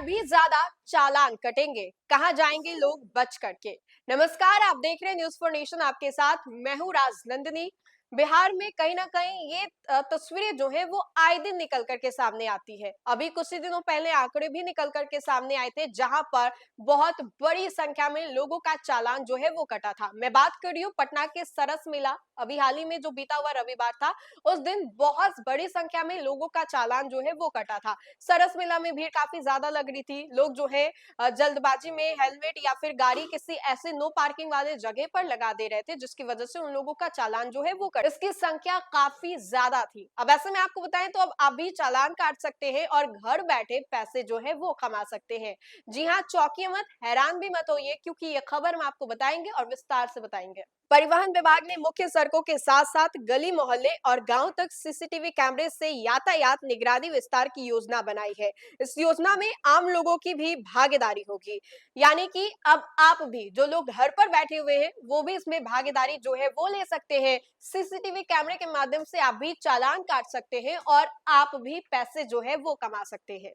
भी ज्यादा चालान कटेंगे, कहां जाएंगे लोग बच करके। नमस्कार, आप देख रहे हैं न्यूज फॉर नेशन, आपके साथ मैं हूं राजनंदिनी। बिहार में कहीं ना कहीं ये तस्वीरें जो है वो आए दिन निकल करके सामने आती है। अभी कुछ ही दिनों पहले आंकड़े भी निकल करके सामने आए थे, जहां पर बहुत बड़ी संख्या में लोगों का चालान जो है वो कटा था। मैं बात कर रही हूँ पटना के सरस मेला। अभी हाल ही में जो बीता हुआ रविवार था, उस दिन बहुत बड़ी संख्या में लोगों का चालान जो है वो कटा था। सरस मेला में भीड़ काफी ज्यादा लग रही थी। लोग जो है जल्दबाजी में हेलमेट या फिर गाड़ी किसी ऐसे नो पार्किंग वाले जगह पर लगा दे रहे थे, जिसकी वजह से उन लोगों का चालान जो है वो कट, इसकी संख्या काफी ज्यादा थी। अब ऐसे में आपको बताएं तो अब आप भी चालान काट सकते हैं और घर बैठे पैसे जो है वो कमा सकते हैं। जी हाँ, चौंकिए मत, हैरान भी मत होइए, क्योंकि ये खबर हम आपको बताएंगे और विस्तार से बताएंगे। परिवहन विभाग ने मुख्य सड़कों के साथ साथ गली मोहल्ले और गांव तक सीसीटीवी कैमरे से यातायात निगरानी विस्तार की योजना बनाई है। इस योजना में आम लोगों की भी भागीदारी होगी, यानी कि अब आप भी, जो लोग घर पर बैठे हुए हैं, वो भी इसमें भागीदारी जो है वो ले सकते हैं। सीसीटीवी कैमरे के माध्यम से आप भी चालान काट सकते हैं और आप भी पैसे जो है वो कमा सकते हैं।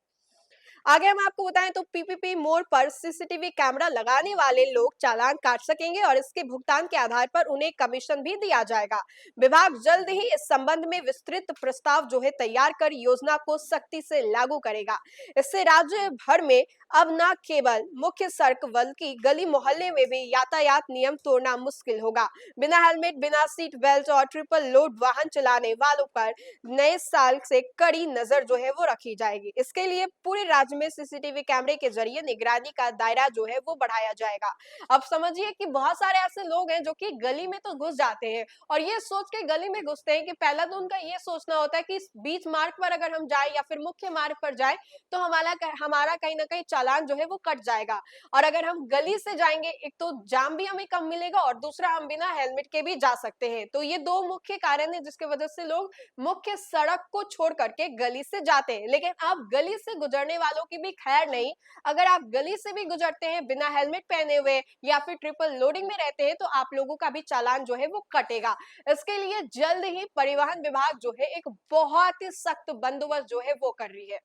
आगे हम आपको बताएं तो पीपीपी मोड़ पर सीसीटीवी कैमरा लगाने वाले लोग चालान काट सकेंगे और इसके भुगतान के आधार पर उन्हें कमीशन भी दिया जाएगा। विभाग जल्द ही इस संबंध में विस्तृत प्रस्ताव जो है तैयार कर योजना को सख्ती से लागू करेगा। इससे राज्य भर में अब न केवल मुख्य सड़क बल्कि गली मोहल्ले में भी यातायात नियम तोड़ना मुश्किल होगा। बिना हेलमेट, बिना सीट बेल्ट और ट्रिपल लोड वाहन चलाने वालों पर नए साल से कड़ी नजर जो है वो रखी जाएगी। इसके लिए पूरे राज्य में सीसीटीवी कैमरे के जरिए निगरानी का दायरा जो है वो बढ़ाया जाएगा। अब समझिए कि बहुत सारे ऐसे लोग हैं जो कि गली में तो घुस जाते हैं और ये सोच के गली में घुसते हैं कि पहला तो उनका ये सोचना होता है कि इस बीच मार्ग पर अगर हम जाए या फिर मुख्य मार्ग पर जाए तो हमारा कहीं ना कहीं चालान जो है वो कट जाएगा। और अगर हम गली से जाएंगे, एक तो जाम भी हमें कम मिलेगा और दूसरा हम बिना हेलमेट के भी जा सकते हैं। तो ये दो मुख्य कारण है जिसकी वजह से लोग मुख्य सड़क को छोड़ करके गली से जाते हैं। लेकिन अब गली से गुजरने वालों की भी खैर नहीं। अगर आप गली से भी गुजरते हैं बिना हेलमेट पहने हुए या फिर ट्रिपल लोडिंग में रहते हैं, तो आप लोगों का भी चालान जो है वो कटेगा। इसके लिए जल्द ही परिवहन विभाग जो है एक बहुत ही सख्त बंदोबस्त जो है वो कर रही है।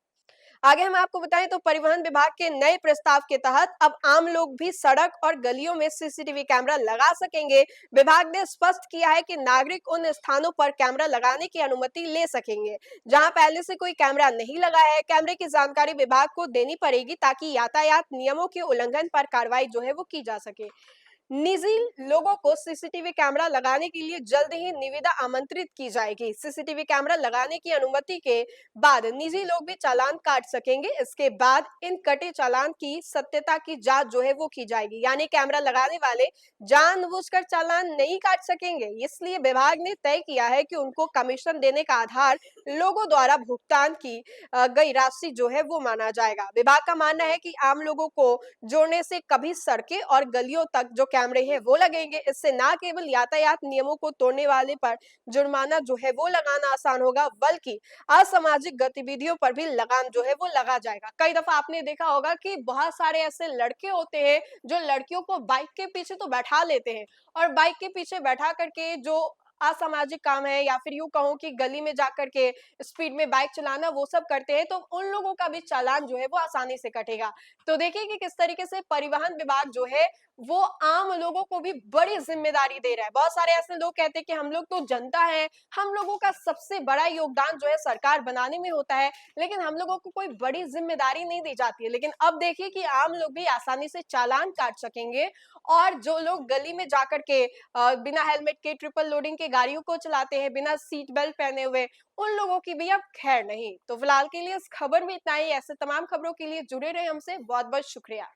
आगे हम आपको बताएं तो परिवहन विभाग के नए प्रस्ताव के तहत अब आम लोग भी सड़क और गलियों में सीसीटीवी कैमरा लगा सकेंगे। विभाग ने स्पष्ट किया है कि नागरिक उन स्थानों पर कैमरा लगाने की अनुमति ले सकेंगे जहां पहले से कोई कैमरा नहीं लगा है। कैमरे की जानकारी विभाग को देनी पड़ेगी ताकि यातायात नियमों के उल्लंघन पर कार्रवाई जो है वो की जा सके। निजी लोगों को सीसीटीवी कैमरा लगाने के लिए जल्द ही निविदा आमंत्रित की जाएगी। सीसीटीवी कैमरा लगाने की अनुमति के बाद निजी लोग भी चालान काट सकेंगे। इसके बाद इन कटे चालान की सत्यता की जांच जो है वो की जाएगी, यानी कैमरा लगाने वाले जानबूझकर चालान नहीं काट सकेंगे। इसलिए विभाग ने तय किया है कि उनको कमीशन देने का आधार लोगों द्वारा भुगतान की गई राशि जो है वो माना जाएगा। विभाग का मानना है कि आम लोगों को जोड़ने से कभी सड़कें और गलियों तक जो कैमरे हैं वो लगेंगे। इससे ना केवल यातायात नियमों को तोड़ने वाले पर जुर्माना जो है वो लगाना आसान होगा, बल्कि असामाजिक गतिविधियों पर भी लगाम जो है वो लगा जाएगा। कई दफा आपने देखा होगा कि बहुत सारे ऐसे लड़के होते हैं जो लड़कियों को बाइक के पीछे तो बैठा लेते हैं और बाइक के पीछे बैठा करके जो असामाजिक काम है या फिर यूं कहूं कि गली में जाकर के स्पीड में बाइक चलाना वो सब करते हैं, तो उन लोगों का भी चालान जो है वो आसानी से कटेगा। तो देखिए कि किस तरीके से परिवहन विभाग जो है वो आम लोगों को भी बड़ी जिम्मेदारी दे रहा है। बहुत सारे ऐसे लोग कहते हैं कि हम लोग तो जनता है, हम लोगों का सबसे बड़ा योगदान जो है सरकार बनाने में होता है, लेकिन हम लोगों को कोई बड़ी जिम्मेदारी नहीं दी जाती है। लेकिन अब देखिए कि आम लोग भी आसानी से चालान काट सकेंगे और जो लोग गली में जाकर के बिना हेलमेट के ट्रिपल लोडिंग के गाड़ियों को चलाते हैं, बिना सीट बेल्ट पहने हुए, उन लोगों की भी अब खैर नहीं। तो फिलहाल के लिए इस खबर में इतना ही। ऐसे तमाम खबरों के लिए जुड़े रहे हमसे। बहुत बहुत शुक्रिया।